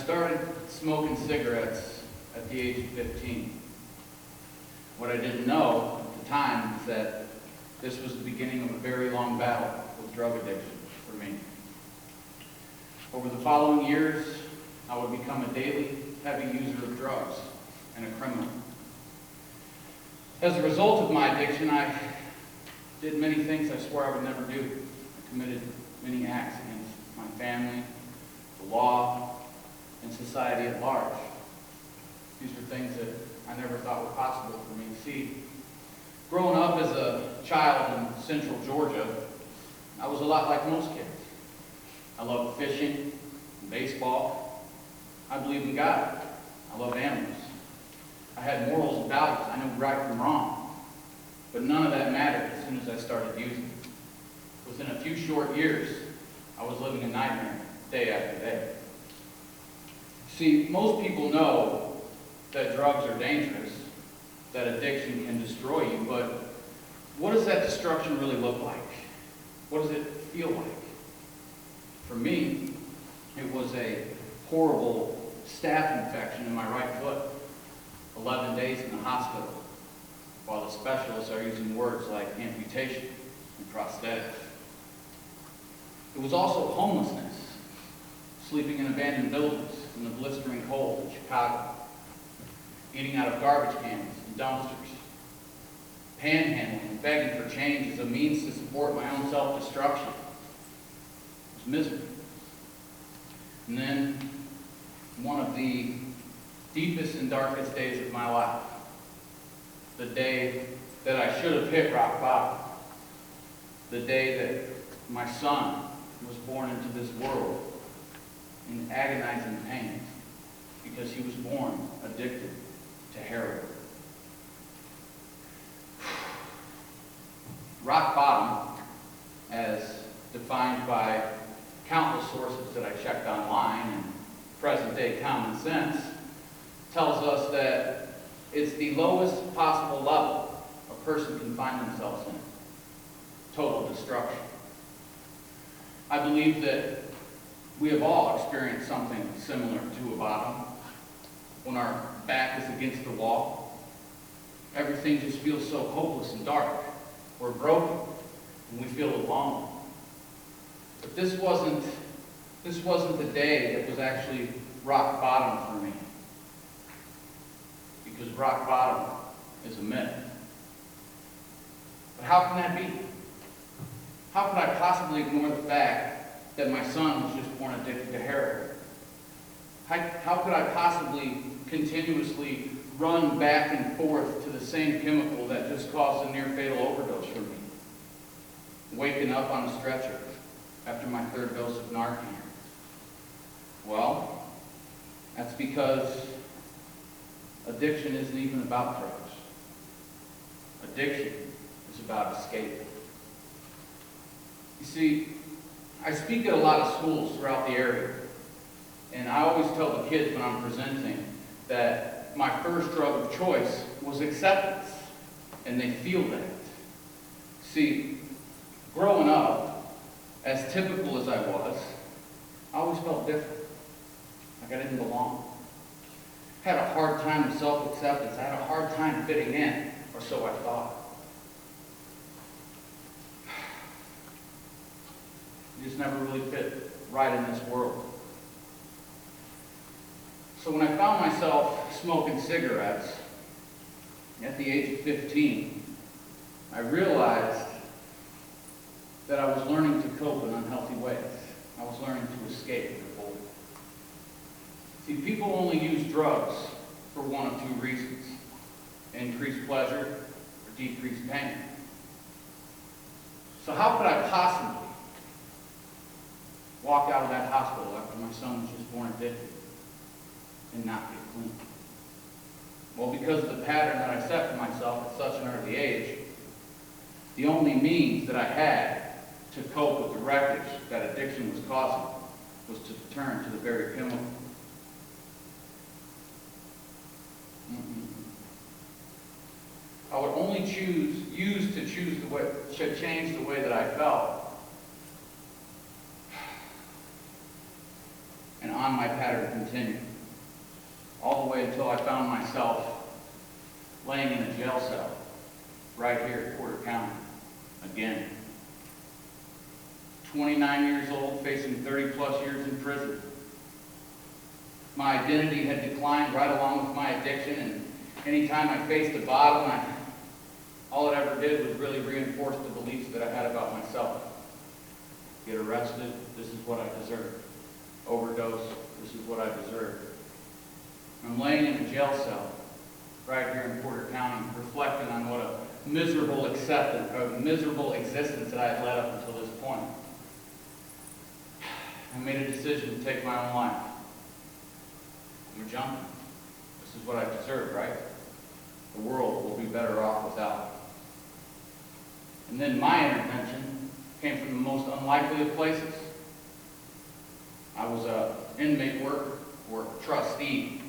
started smoking cigarettes at the age of 15. What I didn't know at the time is that this was the beginning of a very long battle with drug addiction for me. Over the following years, I would become a daily heavy user of drugs and a criminal. As a result of my addiction, I did many things I swore I would never do. I committed many acts against my family, the law, and society at large. These were things that I never thought were possible for me to see. Growing up as a child in central Georgia, I was a lot like most kids. I loved fishing and baseball. I believed in God. I loved animals. I had morals and values. I knew right from wrong. But none of that mattered as soon as I started using. Within a few short years, I was living a nightmare day after day. See, most people know that drugs are dangerous, that addiction can destroy you, but what does that destruction really look like? What does it feel like? For me, it was a horrible staph infection in my right foot, 11 days in the hospital, while the specialists are using words like amputation and prosthetics. It was also homelessness, sleeping in abandoned buildings in the blistering cold in Chicago, eating out of garbage cans and dumpsters, panhandling and begging for change as a means to support my own self-destruction. It was misery. And then, one of the deepest and darkest days of my life, the day that I should have hit rock bottom, the day that my son was born into this world in agonizing pain because he was born addicted to heroin. Rock bottom, as defined by countless sources that I checked online and present-day common sense, tells us that it's the lowest possible level a person can find themselves in. Total destruction. I believe that we have all experienced something similar to a bottom. When our back is against the wall, everything just feels so hopeless and dark. We're broken, and we feel alone. But this wasn't the day that was actually rock bottom for me. Because rock bottom is a myth. But how can that be? How could I possibly ignore the fact that my son was just born addicted to heroin? How could I possibly continuously run back and forth to the same chemical that just caused a near-fatal overdose for me? Waking up on a stretcher after my third dose of Narcan. Well, that's because addiction isn't even about drugs. Addiction is about escape. You see, I speak at a lot of schools throughout the area, and I always tell the kids when I'm presenting that my first drug of choice was acceptance, and they feel that. See, growing up, as typical as I was, I always felt different, like I didn't belong. I had a hard time with self-acceptance. I had a hard time fitting in, or so I thought. You just never really fit right in this world. So when I found myself smoking cigarettes at the age of 15, I realized that I was learning to cope in unhealthy ways. I was learning to escape the cold. See, people only use drugs for one of two reasons: increased pleasure or decreased pain. So how could I possibly walk out of that hospital after my son was just born addicted and not get clean? Well, because of the pattern that I set for myself at such an early age, the only means that I had to cope with the wreckage that addiction was causing was to turn to the very chemical. I would only use to change the way that I felt. And on my pattern continued, all the way until I found myself laying in a jail cell right here in Porter County again. 29 years old, facing 30 plus years in prison. My identity had declined right along with my addiction, and anytime I faced the bottom, all it ever did was really reinforce the beliefs that I had about myself. Get arrested, this is what I deserve. Overdose, this is what I deserve. I'm laying in a jail cell right here in Porter County, reflecting on what a miserable existence that I had led up until this point. I made a decision to take my own life. I'm a junkie. This is what I deserve, right? The world will be better off without. And then my intervention came from the most unlikely of places. I was an inmate worker or a trustee,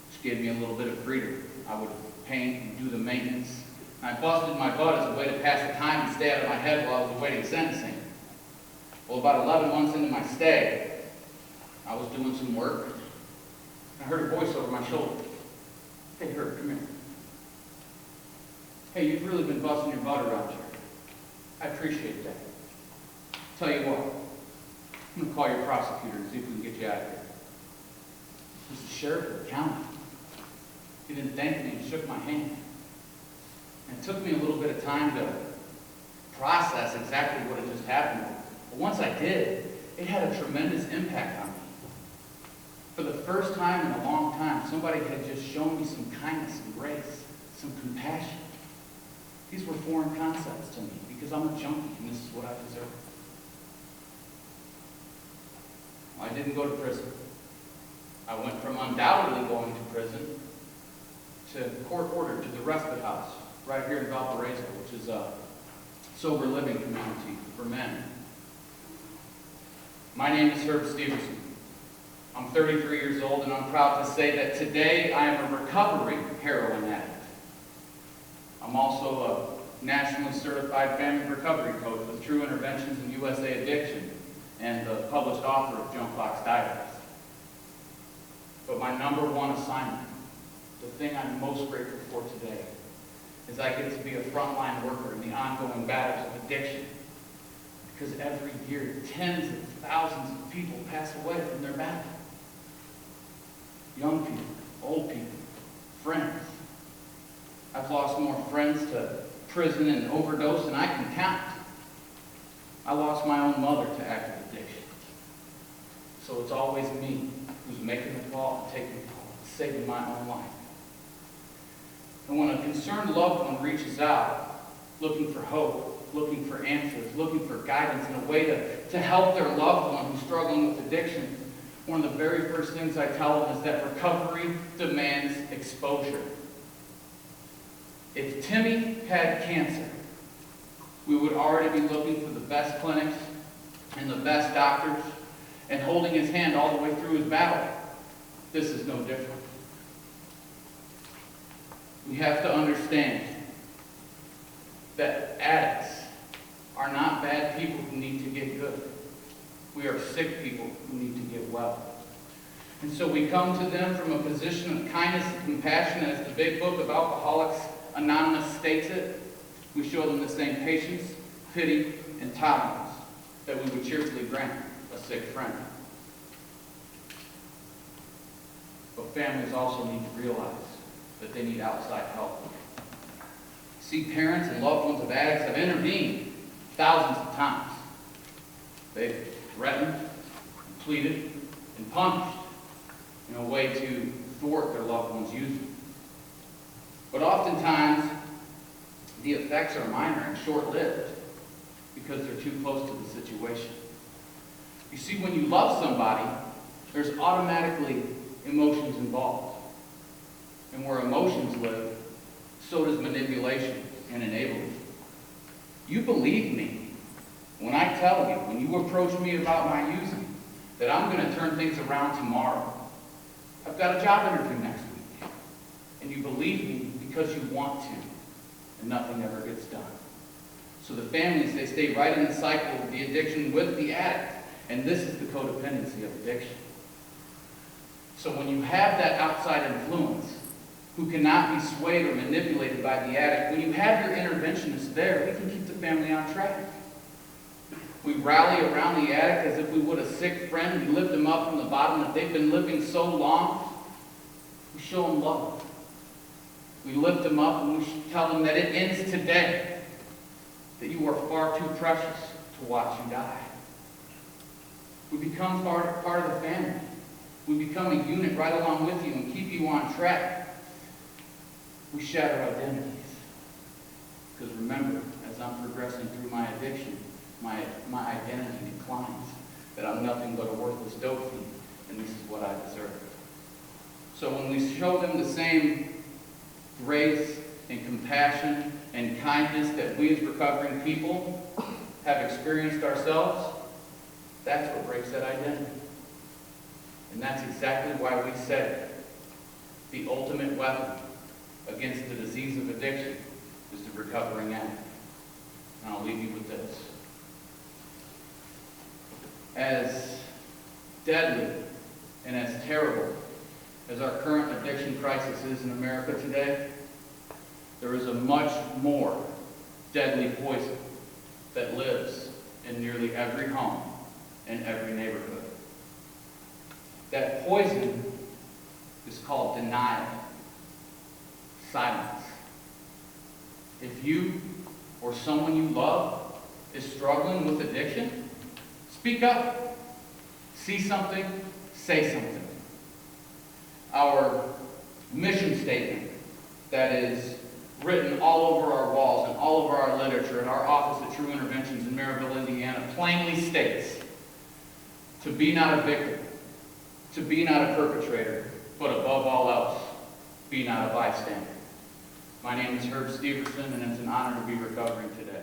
which gave me a little bit of freedom. I would paint and do the maintenance. I busted my butt as a way to pass the time and stay out of my head while I was awaiting sentencing. Well, about 11 months into my stay, I was doing some work. I heard a voice over my shoulder. Hey, Herb, come here. Hey, you've really been busting your butt around here. I appreciate that. Tell you what, I'm going to call your prosecutor and see if we can get you out of here. He's the sheriff of the county. He didn't thank me and shook my hand. And it took me a little bit of time to process exactly what had just happened. But once I did, it had a tremendous impact on me. For the first time in a long time, somebody had just shown me some kindness and grace, some compassion. These were foreign concepts to me because I'm a junkie and this is what I deserve. Well, I didn't go to prison. I went from undoubtedly going to prison to court ordered to the respite house right here in Valparaiso, which is a sober living community for men. My name is Herb Stepherson. I'm 33 years old, and I'm proud to say that today I am a recovering heroin addict. I'm also a nationally certified family recovery coach with true interventions in USA addiction and the published author of Junkbox Diaries. But my number one assignment, the thing I'm most grateful for today, is I get to be a frontline worker in the ongoing battles of addiction. Because every year, tens of thousands of people pass away from their battle. Young people, old people, friends. I've lost more friends to prison and overdose than I can count. I lost my own mother to active addiction. So it's always me who's making the call and taking the call, saving my own life. And when a concerned loved one reaches out, looking for hope, looking for answers, looking for guidance and a way to help their loved one who's struggling with addiction, one of the very first things I tell them is that recovery demands exposure. If Timmy had cancer, we would already be looking for the best clinics and the best doctors and holding his hand all the way through his battle. This is no different. We have to understand that addicts are not bad people who need to get good. We are sick people who need to get well. And so we come to them from a position of kindness and compassion, as the big book of Alcoholics Anonymous states it. We show them the same patience, pity, and tolerance that we would cheerfully grant a sick friend. But families also need to realize that they need outside help. See, parents and loved ones of addicts have intervened thousands of times. They've threatened, pleaded, and punished in a way to thwart their loved ones' using. But oftentimes, the effects are minor and short-lived because they're too close to the situation. You see, when you love somebody, there's automatically emotions involved. And where emotions live, so does manipulation and enablement. You believe me when I tell you, when you approach me about my using, that I'm going to turn things around tomorrow. I've got a job interview next week. And you believe me because you want to, and nothing ever gets done. So the families, they stay right in the cycle of the addiction with the addict. And this is the codependency of addiction. So when you have that outside influence, who cannot be swayed or manipulated by the addict, when you have your interventionist there, we can keep the family on track. We rally around the addict as if we would a sick friend. We lift them up from the bottom. If they've been living so long, we show them love. We lift them up and we tell them that it ends today, that you are far too precious to watch you die. We become part of the family. We become a unit right along with you and keep you on track. We shatter identities. Because remember, as I'm progressing through my addiction, my identity declines. That I'm nothing but a worthless dope fiend, and this is what I deserve. So when we show them the same grace and compassion and kindness that we as recovering people have experienced ourselves, that's what breaks that identity. And that's exactly why we said the ultimate weapon against the disease of addiction is the recovering addict. And I'll leave you with this. As deadly and as terrible as our current addiction crisis is in America today, there is a much more deadly poison that lives in nearly every home and every neighborhood. That poison is called denial, silence. If you or someone you love is struggling with addiction, speak up. See something, say something. Our mission statement that is written all over our walls and all over our literature in our office at True Interventions in Maryville, Indiana, plainly states, to be not a victim, to be not a perpetrator, but above all else, be not a bystander. My name is Stepherson, and it's an honor to be recovering today.